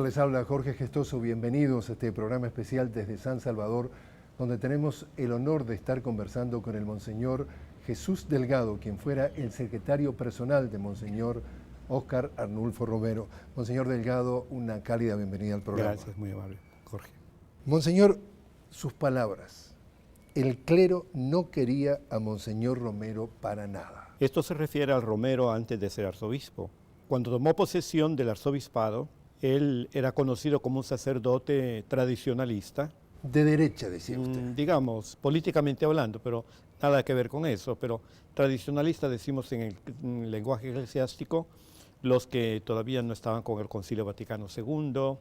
Les habla Jorge Gestoso. Bienvenidos a este programa especial desde San Salvador, donde tenemos el honor de estar conversando con el Monseñor Jesús Delgado, quien fuera el secretario personal de Monseñor Óscar Arnulfo Romero. Monseñor Delgado, una cálida bienvenida al programa. Gracias, muy amable, Jorge. Monseñor, sus palabras. El clero no quería a Monseñor Romero para nada. Esto se refiere al Romero antes de ser arzobispo. Cuando tomó posesión del arzobispado, él era conocido como un sacerdote tradicionalista. De derecha, decía usted. Digamos, políticamente hablando, pero nada que ver con eso. Pero tradicionalista decimos en el lenguaje eclesiástico los que todavía no estaban con el Concilio Vaticano II.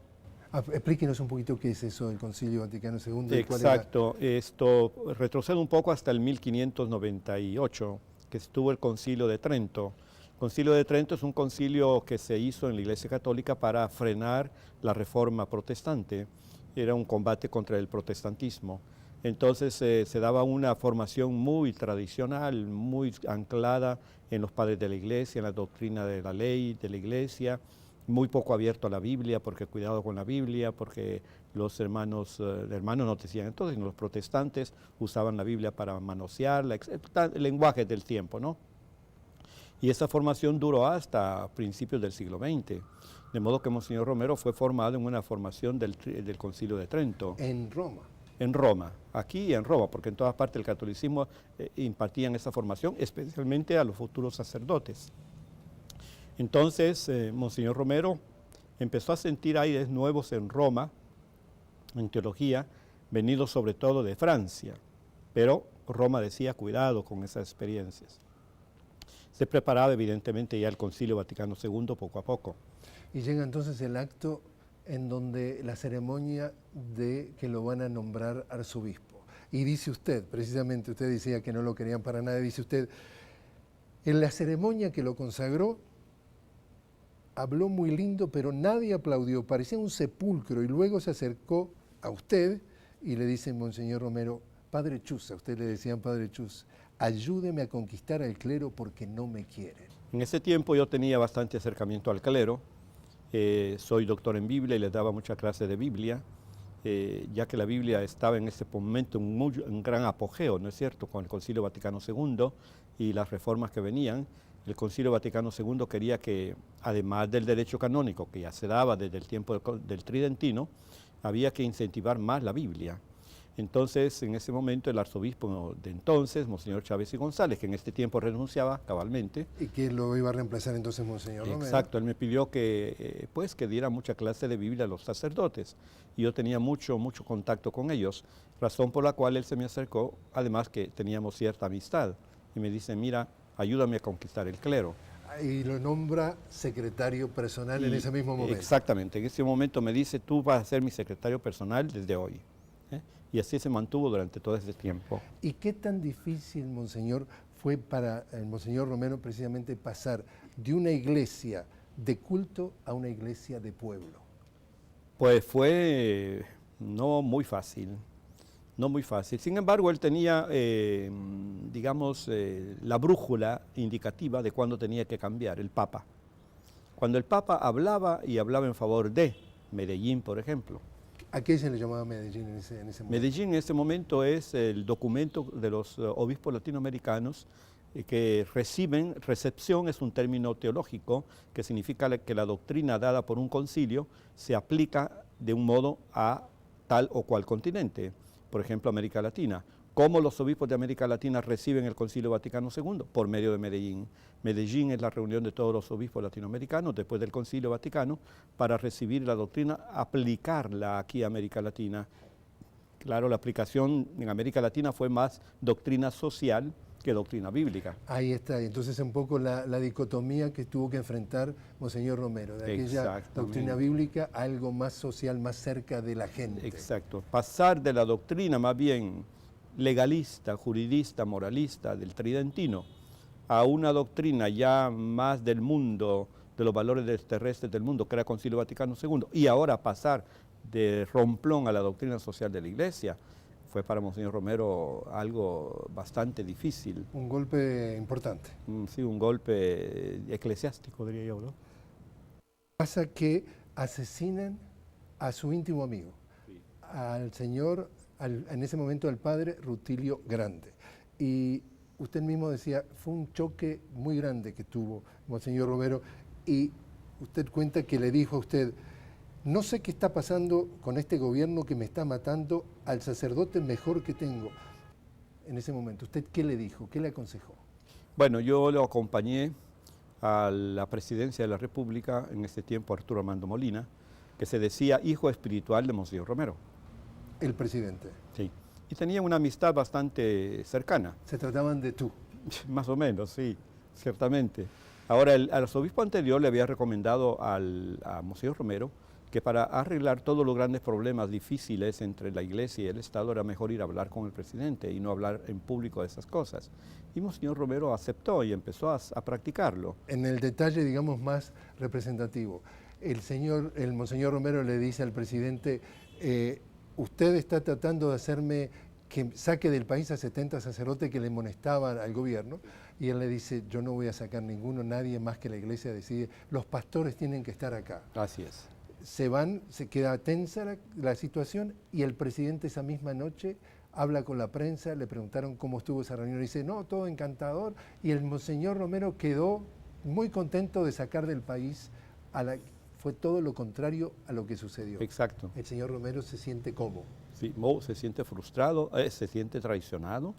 Explíquenos un poquito qué es eso del Concilio Vaticano II. Exacto, esto retrocede un poco hasta el 1598, que estuvo el Concilio de Trento. El Concilio de Trento es un concilio que se hizo en la Iglesia Católica para frenar la reforma protestante. Era un combate contra el protestantismo. Entonces se daba una formación muy tradicional, muy anclada en los padres de la Iglesia, en la doctrina de la ley de la Iglesia, muy poco abierto a la Biblia, porque cuidado con la Biblia, porque los hermanos no decían entonces, sino los protestantes usaban la Biblia para manosearla, el lenguaje del tiempo, ¿no? Y esa formación duró hasta principios del siglo XX, de modo que Monseñor Romero fue formado en una formación del Concilio de Trento. En Roma. En Roma, aquí en Roma, porque en todas partes el catolicismo impartían esa formación, especialmente a los futuros sacerdotes. Entonces, Monseñor Romero empezó a sentir aires nuevos en Roma, en teología, venidos sobre todo de Francia, pero Roma decía, cuidado con esas experiencias. Se preparaba evidentemente ya el Concilio Vaticano II poco a poco. Y llega entonces el acto en donde la ceremonia de que lo van a nombrar arzobispo. Y dice usted, precisamente usted decía que no lo querían para nada, dice usted, en la ceremonia que lo consagró, habló muy lindo, pero nadie aplaudió, parecía un sepulcro, y luego se acercó a usted y le dice, Monseñor Romero, Padre Chus, a usted le decían Padre Chus, ayúdeme a conquistar al clero porque no me quieren. En ese tiempo yo tenía bastante acercamiento al clero, soy doctor en Biblia y les daba mucha clase de Biblia, ya que la Biblia estaba en ese momento en un gran apogeo, ¿no es cierto?, con el Concilio Vaticano II y las reformas que venían. El Concilio Vaticano II quería que, además del derecho canónico, que ya se daba desde el tiempo del Tridentino, había que incentivar más la Biblia. Entonces, en ese momento, el arzobispo de entonces, Monseñor Chávez y González, que en este tiempo renunciaba cabalmente. ¿Y que lo iba a reemplazar entonces Monseñor Romero? Exacto, él me pidió que diera mucha clase de Biblia a los sacerdotes. Y yo tenía mucho contacto con ellos, razón por la cual él se me acercó, además que teníamos cierta amistad. Y me dice, mira, ayúdame a conquistar el clero. Y lo nombra secretario personal en ese mismo momento. Exactamente, en ese momento me dice, tú vas a ser mi secretario personal desde hoy. Y así se mantuvo durante todo ese tiempo. ¿Y qué tan difícil, Monseñor, fue para el Monseñor Romero precisamente pasar de una iglesia de culto a una iglesia de pueblo? Pues fue no muy fácil. No muy fácil. Sin embargo, él tenía, la brújula indicativa de cuándo tenía que cambiar, el Papa. Cuando el Papa hablaba y hablaba en favor de Medellín, por ejemplo. ¿A qué se le llamaba Medellín en ese momento? Medellín en ese momento es el documento de los obispos latinoamericanos que recepción es un término teológico que significa que la doctrina dada por un concilio se aplica de un modo a tal o cual continente. Por ejemplo, América Latina. ¿Cómo los obispos de América Latina reciben el Concilio Vaticano II? Por medio de Medellín. Medellín es la reunión de todos los obispos latinoamericanos después del Concilio Vaticano para recibir la doctrina, aplicarla aquí a América Latina. Claro, la aplicación en América Latina fue más doctrina social que doctrina bíblica. Ahí está, entonces un poco la dicotomía que tuvo que enfrentar Monseñor Romero, de aquella doctrina bíblica a algo más social, más cerca de la gente. Exacto, pasar de la doctrina más bien legalista, juridista, moralista del tridentino a una doctrina ya más del mundo, de los valores terrestres del mundo, que era el Concilio Vaticano II, y ahora pasar de romplón a la doctrina social de la Iglesia, fue para Monseñor Romero algo bastante difícil. Un golpe importante. Sí, un golpe eclesiástico, diría yo, ¿no? Pasa que asesinan a su íntimo amigo, al señor, en ese momento al padre Rutilio Grande. Y usted mismo decía, fue un choque muy grande que tuvo Monseñor Romero, y usted cuenta que le dijo a usted, no sé qué está pasando con este gobierno que me está matando al sacerdote mejor que tengo. En ese momento, ¿usted qué le dijo? ¿Qué le aconsejó? Bueno, yo lo acompañé a la presidencia de la República, en ese tiempo Arturo Armando Molina, que se decía hijo espiritual de Monseñor Romero. El presidente. Sí. Y tenía una amistad bastante cercana. Se trataban de tú. Más o menos, sí, ciertamente. Ahora, el arzobispo anterior le había recomendado a Monseñor Romero que para arreglar todos los grandes problemas difíciles entre la Iglesia y el Estado era mejor ir a hablar con el presidente y no hablar en público de esas cosas. Y Monseñor Romero aceptó y empezó a practicarlo. En el detalle, digamos, más representativo, el Monseñor Romero le dice al presidente, usted está tratando de hacerme que saque del país a 70 sacerdotes que le molestaban al gobierno, y él le dice, yo no voy a sacar ninguno, nadie más que la Iglesia decide, los pastores tienen que estar acá. Así es. Se van, se queda tensa la situación, y el presidente esa misma noche habla con la prensa, le preguntaron cómo estuvo esa reunión, y dice, no, todo encantador, y el Monseñor Romero quedó muy contento de sacar del país fue todo lo contrario a lo que sucedió. Exacto. El señor Romero se siente ¿cómo? Sí, se siente frustrado, se siente traicionado,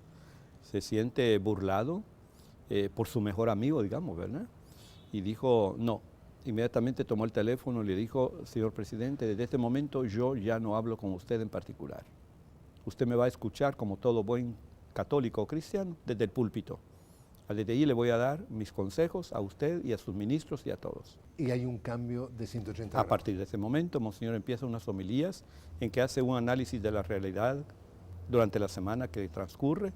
se siente burlado por su mejor amigo, digamos, ¿verdad? Y dijo, no. Inmediatamente tomó el teléfono y le dijo, señor presidente, desde este momento yo ya no hablo con usted en particular. Usted me va a escuchar como todo buen católico o cristiano desde el púlpito. Desde ahí le voy a dar mis consejos a usted y a sus ministros y a todos. Y hay un cambio de 180 A grados. partir de ese momento, Monseñor empieza unas homilías en que hace un análisis de la realidad durante la semana que transcurre,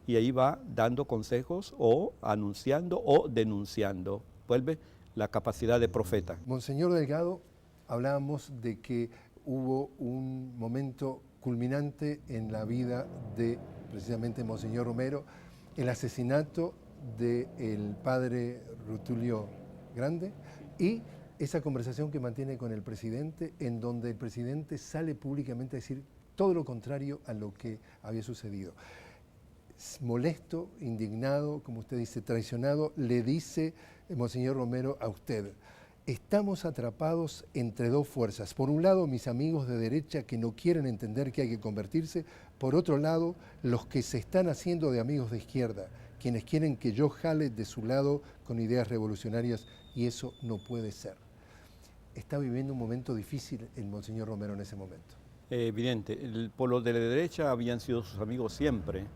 y ahí va dando consejos o anunciando o denunciando. Vuelve la capacidad de profeta. Monseñor Delgado, hablábamos de que hubo un momento culminante en la vida de precisamente Monseñor Romero, el asesinato del padre Rutilio Grande, y esa conversación que mantiene con el presidente, en donde el presidente sale públicamente a decir todo lo contrario a lo que había sucedido. Molesto, indignado, como usted dice, traicionado, le dice Monseñor Romero a usted, estamos atrapados entre dos fuerzas. Por un lado, mis amigos de derecha que no quieren entender que hay que convertirse. Por otro lado, los que se están haciendo de amigos de izquierda, quienes quieren que yo jale de su lado con ideas revolucionarias, y eso no puede ser. Está viviendo un momento difícil el Monseñor Romero en ese momento. Evidente. Por los de la derecha habían sido sus amigos siempre,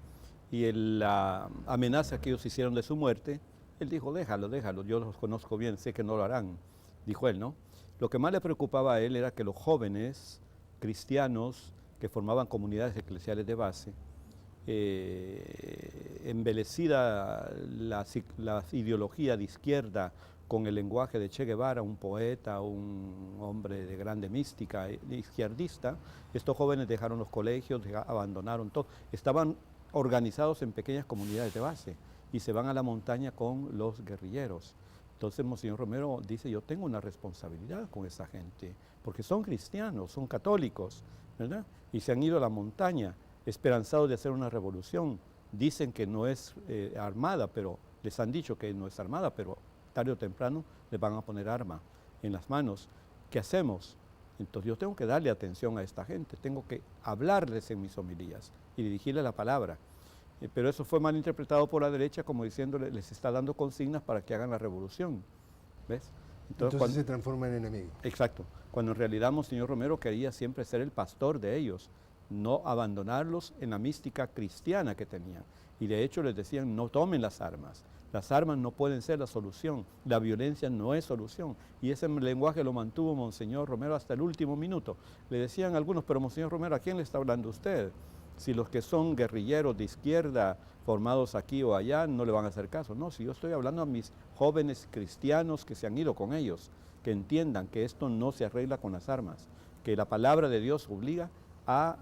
y la amenaza que ellos hicieron de su muerte, él dijo, déjalo, yo los conozco bien, sé que no lo harán, dijo él, ¿no? Lo que más le preocupaba a él era que los jóvenes cristianos que formaban comunidades eclesiales de base, embelecida la ideología de izquierda con el lenguaje de Che Guevara, un poeta, un hombre de grande mística izquierdista, estos jóvenes dejaron los colegios, abandonaron todo, estaban organizados en pequeñas comunidades de base y se van a la montaña con los guerrilleros. Entonces Monseñor Romero dice, yo tengo una responsabilidad con esa gente, porque son cristianos, son católicos, ¿verdad? Y se han ido a la montaña esperanzados de hacer una revolución. Dicen que no es armada, pero les han dicho que no es armada, pero tarde o temprano les van a poner arma en las manos. ¿Qué hacemos? Entonces yo tengo que darle atención a esta gente, tengo que hablarles en mis homilías y dirigirles la palabra. Pero eso fue mal interpretado por la derecha como diciéndole, les está dando consignas para que hagan la revolución. ¿Ves? Entonces se transforma en enemigo. Exacto. Cuando en realidad Monseñor Romero quería siempre ser el pastor de ellos, no abandonarlos en la mística cristiana que tenían. Y de hecho les decían, no tomen las armas no pueden ser la solución, la violencia no es solución. Y ese lenguaje lo mantuvo Monseñor Romero hasta el último minuto. Le decían algunos, pero Monseñor Romero, ¿a quién le está hablando usted? Si los que son guerrilleros de izquierda formados aquí o allá no le van a hacer caso. No, si yo estoy hablando a mis jóvenes cristianos que se han ido con ellos, que entiendan que esto no se arregla con las armas, que la palabra de Dios obliga a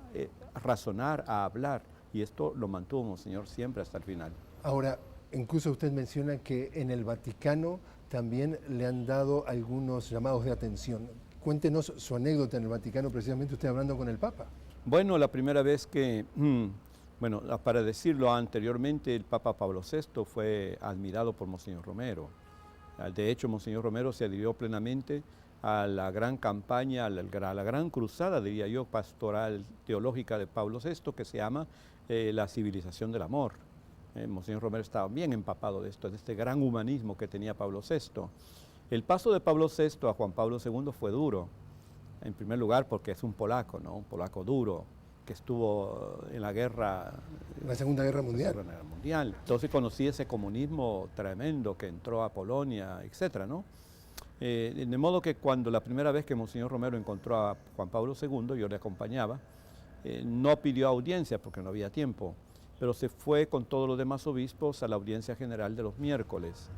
razonar, a hablar, y esto lo mantuvo Monseñor siempre hasta el final. Ahora, incluso usted menciona que en el Vaticano también le han dado algunos llamados de atención. Cuéntenos su anécdota en el Vaticano, precisamente usted hablando con el Papa. Bueno, la primera vez que, bueno, para decirlo anteriormente, el Papa Pablo VI fue admirado por Monseñor Romero. De hecho, Monseñor Romero se adhirió plenamente a la gran campaña, a la gran cruzada, diría yo, pastoral teológica de Pablo VI, que se llama la civilización del amor. Monseñor Romero estaba bien empapado de esto, de este gran humanismo que tenía Pablo VI. El paso de Pablo VI a Juan Pablo II fue duro, en primer lugar porque es un polaco, ¿no? Un polaco duro, que estuvo en la guerra... La Segunda Guerra Mundial. La Segunda Guerra Mundial. Entonces conocí ese comunismo tremendo que entró a Polonia, etcétera, ¿no? De modo que cuando la primera vez que Monseñor Romero encontró a Juan Pablo II, yo le acompañaba, no pidió audiencia porque no había tiempo, pero se fue con todos los demás obispos a la audiencia general de los miércoles.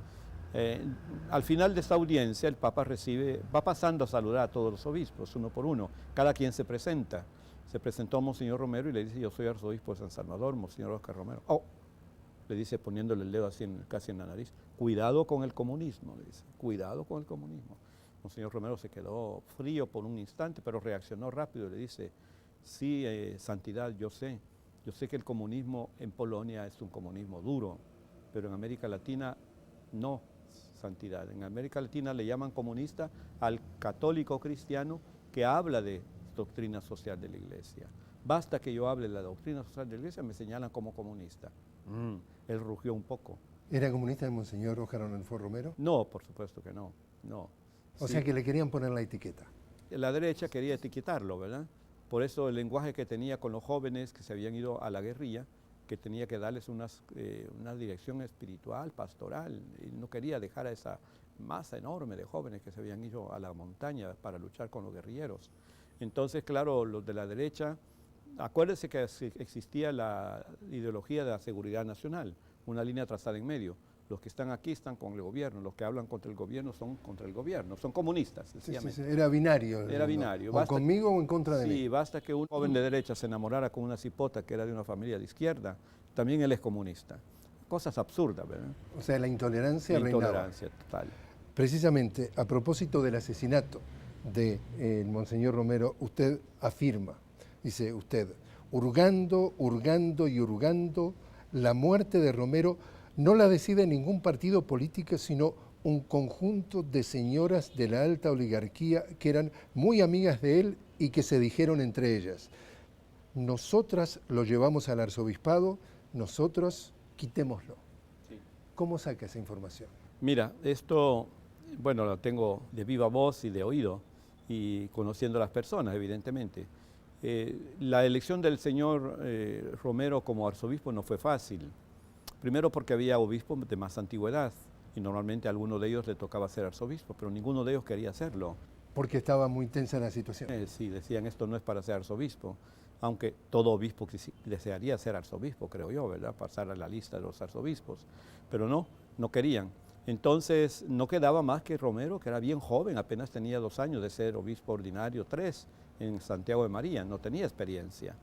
Al final de esta audiencia el Papa va pasando a saludar a todos los obispos, uno por uno, cada quien se presenta. Se presentó a Monseñor Romero y le dice: yo soy arzobispo de San Salvador, Monseñor Oscar Romero. Oh, le dice poniéndole el dedo así casi en la nariz, cuidado con el comunismo, le dice, cuidado con el comunismo. Monseñor Romero se quedó frío por un instante, pero reaccionó rápido y le dice: sí, santidad, yo sé que el comunismo en Polonia es un comunismo duro, pero en América Latina no, santidad. En América Latina le llaman comunista al católico cristiano que habla de doctrina social de la Iglesia. Basta que yo hable de la doctrina social de la Iglesia, me señalan como comunista. Él rugió un poco. ¿Era comunista el Monseñor Óscar Onelfo Romero? No, por supuesto que no. O sea que le querían poner la etiqueta. La derecha quería etiquetarlo, ¿verdad? Por eso el lenguaje que tenía con los jóvenes que se habían ido a la guerrilla, que tenía que darles una dirección espiritual, pastoral, y no quería dejar a esa masa enorme de jóvenes que se habían ido a la montaña para luchar con los guerrilleros. Entonces, claro, los de la derecha, acuérdense que existía la ideología de la seguridad nacional, una línea trazada en medio. Los que están aquí están con el gobierno, los que hablan contra el gobierno son contra el gobierno, son comunistas, sencillamente. Sí, era binario. Era binario. O conmigo o en contra de mí. Sí, basta que un joven de derecha se enamorara con una cipota que era de una familia de izquierda, también él es comunista. Cosas absurdas, ¿verdad? O sea, la intolerancia reinaba. Intolerancia total. Precisamente, a propósito del asesinato de Monseñor Romero, usted afirma, dice usted, hurgando, hurgando y hurgando, la muerte de Romero no la decide ningún partido político, sino un conjunto de señoras de la alta oligarquía que eran muy amigas de él y que se dijeron entre ellas: nosotras lo llevamos al arzobispado, nosotros quitémoslo. Sí. ¿Cómo saca esa información? Mira, esto, bueno, lo tengo de viva voz y de oído, y conociendo a las personas, evidentemente. La elección del señor Romero como arzobispo no fue fácil. Primero porque había obispos de más antigüedad y normalmente a alguno de ellos le tocaba ser arzobispo, pero ninguno de ellos quería hacerlo. Porque estaba muy tensa la situación. Sí, decían esto no es para ser arzobispo, aunque todo obispo desearía ser arzobispo, creo yo, ¿verdad? Pasar a la lista de los arzobispos, pero no querían. Entonces no quedaba más que Romero, que era bien joven, apenas tenía 2 años de ser obispo ordinario, 3 en Santiago de María, no tenía experiencia.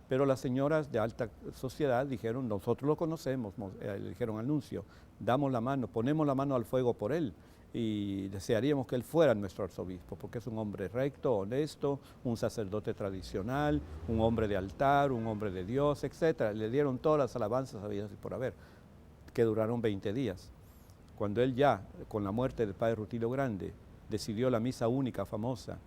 Pero las señoras de alta sociedad dijeron: nosotros lo conocemos, le dijeron al nuncio, damos la mano, ponemos la mano al fuego por él y desearíamos que él fuera nuestro arzobispo, porque es un hombre recto, honesto, un sacerdote tradicional, un hombre de altar, un hombre de Dios, etc. Le dieron todas las alabanzas habidas y por haber, que duraron 20 días. Cuando él ya, con la muerte del padre Rutilio Grande, decidió la misa única famosa,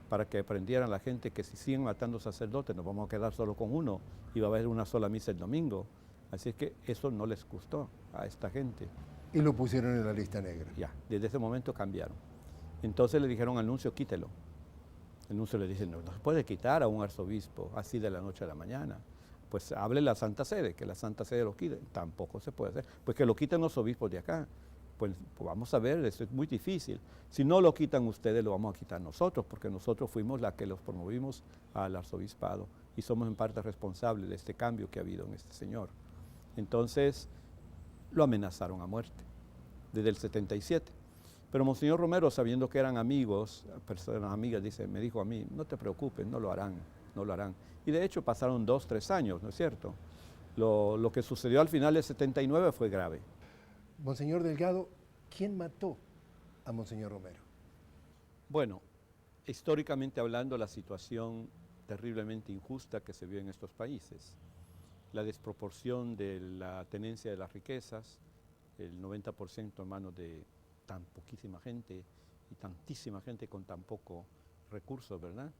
para que aprendieran la gente que si siguen matando sacerdotes nos vamos a quedar solo con uno y va a haber una sola misa el domingo. Así es que eso no les gustó a esta gente. Y lo pusieron en la lista negra. Ya, desde ese momento cambiaron. Entonces le dijeron al nuncio: quítelo. El nuncio le dice: no se puede quitar a un arzobispo así de la noche a la mañana. Pues hable la Santa Sede, que la Santa Sede lo quite. Tampoco se puede hacer. Pues que lo quiten los obispos de acá. Pues vamos a ver, esto es muy difícil. Si no lo quitan ustedes, lo vamos a quitar nosotros, porque nosotros fuimos la que los promovimos al arzobispado y somos en parte responsables de este cambio que ha habido en este señor. Entonces, lo amenazaron a muerte, desde el 77. Pero Monseñor Romero, sabiendo que eran amigos, personas amigas, me dijo a mí: no te preocupes, no lo harán, no lo harán. Y de hecho pasaron 2, 3 años, ¿no es cierto? Lo que sucedió al final del 79 fue grave. Monseñor Delgado, ¿quién mató a Monseñor Romero? Bueno, históricamente hablando, la situación terriblemente injusta que se vio en estos países. La desproporción de la tenencia de las riquezas, el 90% en manos de tan poquísima gente y tantísima gente con tan poco recursos, ¿verdad?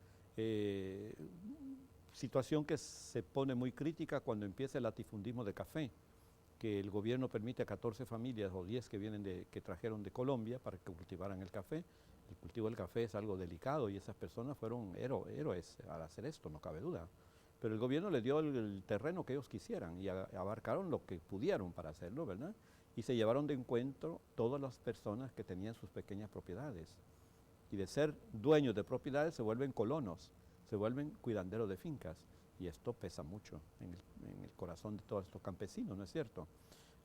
Situación que se pone muy crítica cuando empieza el latifundismo de café, que el gobierno permite a 14 familias o 10 que trajeron de Colombia para que cultivaran el café. El cultivo del café es algo delicado y esas personas fueron héroes al hacer esto, no cabe duda. Pero el gobierno les dio el terreno que ellos quisieran y abarcaron lo que pudieron para hacerlo, ¿verdad? Y se llevaron de encuentro todas las personas que tenían sus pequeñas propiedades. Y de ser dueños de propiedades se vuelven colonos, se vuelven cuidanderos de fincas. Y esto pesa mucho en el corazón de todos estos campesinos, ¿no es cierto?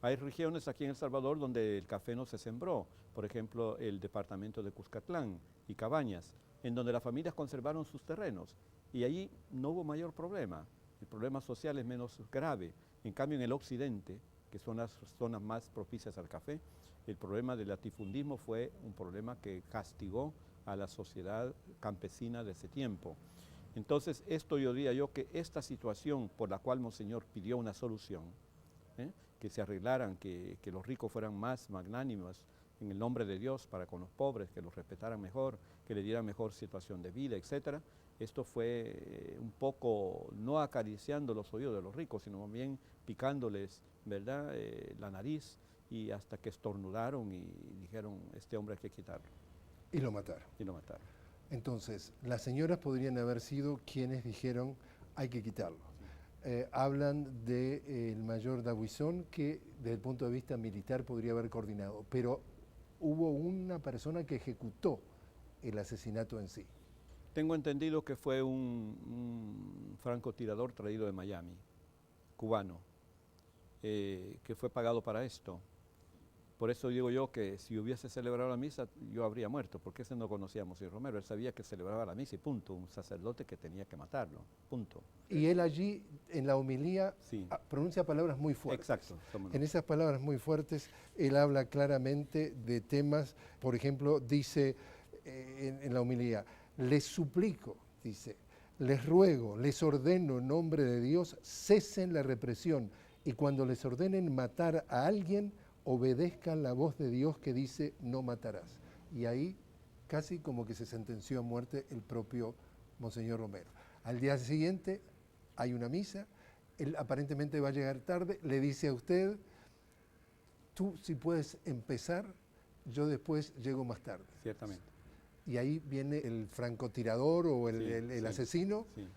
Hay regiones aquí en El Salvador donde el café no se sembró, por ejemplo, el departamento de Cuscatlán y Cabañas, en donde las familias conservaron sus terrenos y allí no hubo mayor problema. El problema social es menos grave. En cambio, en el occidente, que son las zonas más propicias al café, el problema del latifundismo fue un problema que castigó a la sociedad campesina de ese tiempo. Entonces, esto yo diría yo que esta situación por la cual Monseñor pidió una solución, que se arreglaran, que los ricos fueran más magnánimos en el nombre de Dios para con los pobres, que los respetaran mejor, que le dieran mejor situación de vida, etcétera. Esto fue un poco no acariciando los oídos de los ricos, sino más bien picándoles, ¿verdad?, la nariz, y hasta que estornudaron y dijeron, este hombre hay que quitarlo. Y lo mataron. Y lo mataron. Entonces, las señoras podrían haber sido quienes dijeron, hay que quitarlo. Hablan del mayor Dabuizón, que desde el punto de vista militar podría haber coordinado, pero hubo una persona que ejecutó el asesinato en sí. Tengo entendido que fue un francotirador traído de Miami, cubano, que fue pagado para esto. Por eso digo yo que si hubiese celebrado la misa, yo habría muerto, porque ese no conocía a Monseñor Romero. Él sabía que celebraba la misa y punto, un sacerdote que tenía que matarlo, punto. Y él allí, en la homilía, sí, pronuncia palabras muy fuertes. Exacto. En esas palabras muy fuertes, él habla claramente de temas, por ejemplo, dice en la homilía, les suplico, dice, les ruego, les ordeno en nombre de Dios, cesen la represión y cuando les ordenen matar a alguien, obedezcan la voz de Dios que dice no matarás. Y ahí casi como que se sentenció a muerte el propio Monseñor Romero. Al día siguiente hay una misa, él aparentemente va a llegar tarde, le dice a usted, tú si puedes empezar, yo después llego más tarde. Ciertamente. Y ahí viene el francotirador o el asesino, sí.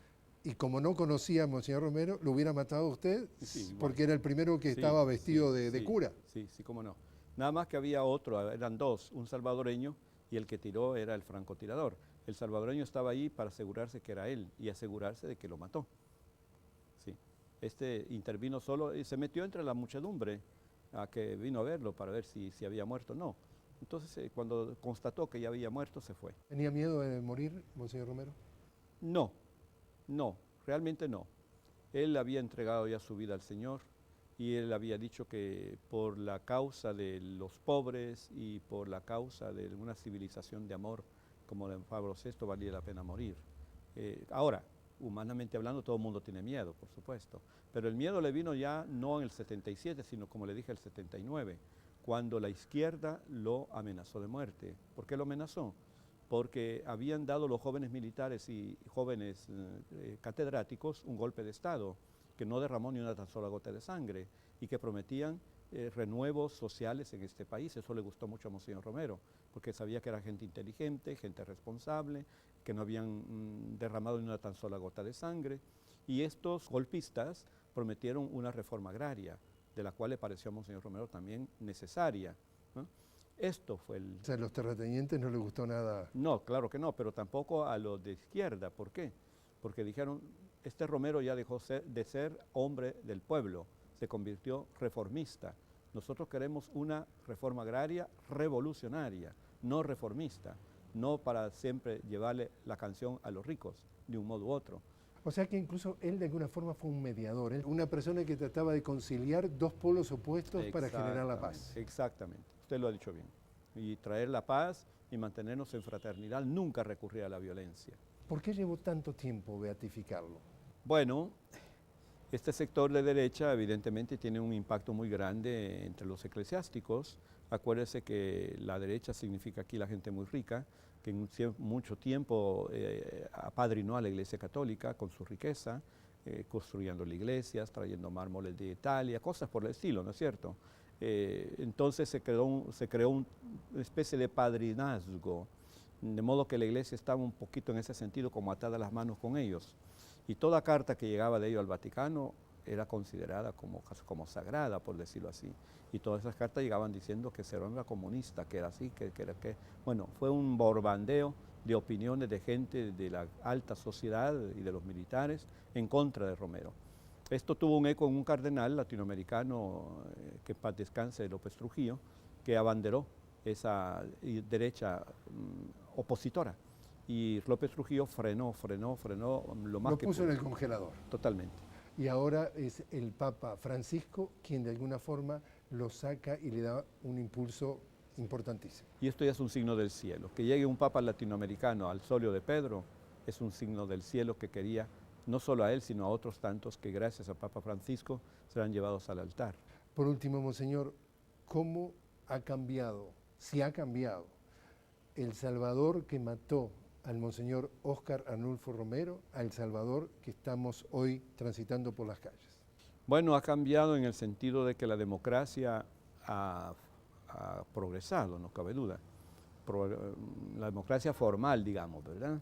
Y como no conocía a Monseñor Romero, ¿lo hubiera matado a usted? Sí, porque era el primero que estaba vestido de cura. Sí, cómo no. Nada más que había otro, eran dos, un salvadoreño y el que tiró era el francotirador. El salvadoreño estaba ahí para asegurarse que era él y asegurarse de que lo mató. Sí. Este intervino solo y se metió entre la muchedumbre a que vino a verlo para ver si había muerto o no. Entonces, cuando constató que ya había muerto, se fue. ¿Tenía miedo de morir, Monseñor Romero? No, realmente no. Él había entregado ya su vida al Señor y él había dicho que por la causa de los pobres y por la causa de una civilización de amor como la de Pablo VI valía la pena morir. Ahora, humanamente hablando, todo el mundo tiene miedo, por supuesto, pero el miedo le vino ya no en el 77, sino como le dije, el 79, cuando la izquierda lo amenazó de muerte. ¿Por qué lo amenazó? Porque habían dado los jóvenes militares y jóvenes catedráticos un golpe de Estado que no derramó ni una tan sola gota de sangre y que prometían renuevos sociales en este país. Eso le gustó mucho a Monseñor Romero, porque sabía que era gente inteligente, gente responsable, que no habían derramado ni una tan sola gota de sangre. Y estos golpistas prometieron una reforma agraria, de la cual le pareció a Monseñor Romero también necesaria, ¿no? Esto fue el... O sea, a los terratenientes no les gustó nada. No, claro que no, pero tampoco a los de izquierda. ¿Por qué? Porque dijeron, este Romero ya dejó de ser hombre del pueblo, se convirtió reformista. Nosotros queremos una reforma agraria revolucionaria, no reformista, no para siempre llevarle la canción a los ricos, de un modo u otro. O sea que incluso él de alguna forma fue un mediador, una persona que trataba de conciliar dos polos opuestos para generar la paz. Exactamente, usted lo ha dicho bien. y traer la paz y mantenernos en fraternidad, nunca recurrir a la violencia. ¿Por qué llevó tanto tiempo beatificarlo? Bueno, este sector de derecha evidentemente tiene un impacto muy grande entre los eclesiásticos. Acuérdese que la derecha significa aquí la gente muy rica, que en mucho tiempo apadrinó a la Iglesia Católica con su riqueza, construyendo iglesias, trayendo mármoles de Italia, cosas por el estilo, ¿no es cierto? Entonces se creó una especie de padrinazgo, de modo que la Iglesia estaba un poquito en ese sentido como atada las manos con ellos. Y toda carta que llegaba de ellos al Vaticano era considerada como sagrada, por decirlo así. Y todas esas cartas llegaban diciendo que Cerón era comunista, que era así, Bueno, fue un borbandeo de opiniones de gente de la alta sociedad y de los militares en contra de Romero. Esto tuvo un eco en un cardenal latinoamericano, que en paz descanse, López Trujillo, que abanderó esa derecha opositora. Y López Trujillo frenó lo más que puso pudo. en el congelador. Totalmente. Y ahora es el Papa Francisco quien de alguna forma lo saca y le da un impulso importantísimo. Y esto ya es un signo del cielo. Que llegue un Papa latinoamericano al solio de Pedro es un signo del cielo que quería no solo a él, sino a otros tantos que gracias a Papa Francisco serán llevados al altar. Por último, Monseñor, ¿cómo ha cambiado, si ha cambiado, El Salvador que mató al Monseñor Óscar Arnulfo Romero a El Salvador que estamos hoy transitando por las calles? Bueno, ha cambiado en el sentido de que la democracia ha progresado, no cabe duda. La democracia formal, digamos, ¿verdad?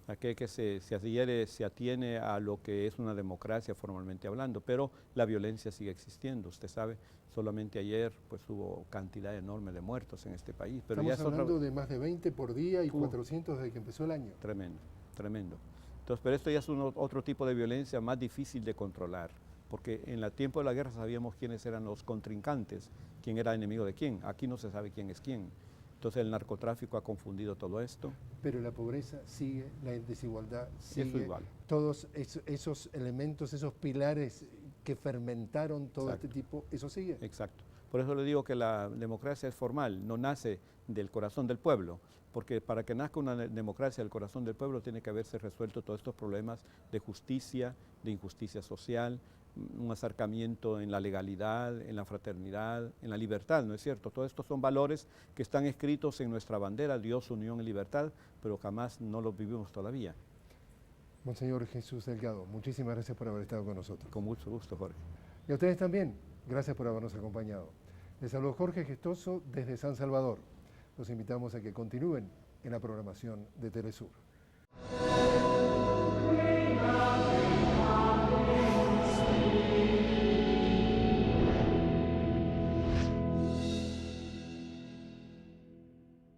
Aquel que se atiene a lo que es una democracia formalmente hablando, pero la violencia sigue existiendo. Usted sabe, solamente ayer pues hubo cantidad enorme de muertos en este país. Pero Estamos ya hablando de más de 20 por día y 400 desde que empezó el año. Tremendo, tremendo. Entonces, pero esto ya es otro tipo de violencia más difícil de controlar, porque en el tiempo de la guerra sabíamos quiénes eran los contrincantes, quién era enemigo de quién. Aquí no se sabe quién es quién. Entonces el narcotráfico ha confundido todo esto. Pero la pobreza sigue, la desigualdad sigue. Eso igual. Todos esos elementos, esos pilares que fermentaron todo este tipo, eso sigue. Exacto. Por eso le digo que la democracia es formal, no nace del corazón del pueblo, porque para que nazca una democracia del corazón del pueblo tiene que haberse resuelto todos estos problemas de justicia, de injusticia social, un acercamiento en la legalidad, en la fraternidad, en la libertad, ¿no es cierto? Todos estos son valores que están escritos en nuestra bandera, Dios, unión y libertad, pero jamás no los vivimos todavía. Monseñor Jesús Delgado, muchísimas gracias por haber estado con nosotros. Con mucho gusto, Jorge. Y a ustedes también, gracias por habernos acompañado. Les saludo Jorge Gestoso desde San Salvador. Los invitamos a que continúen en la programación de Telesur.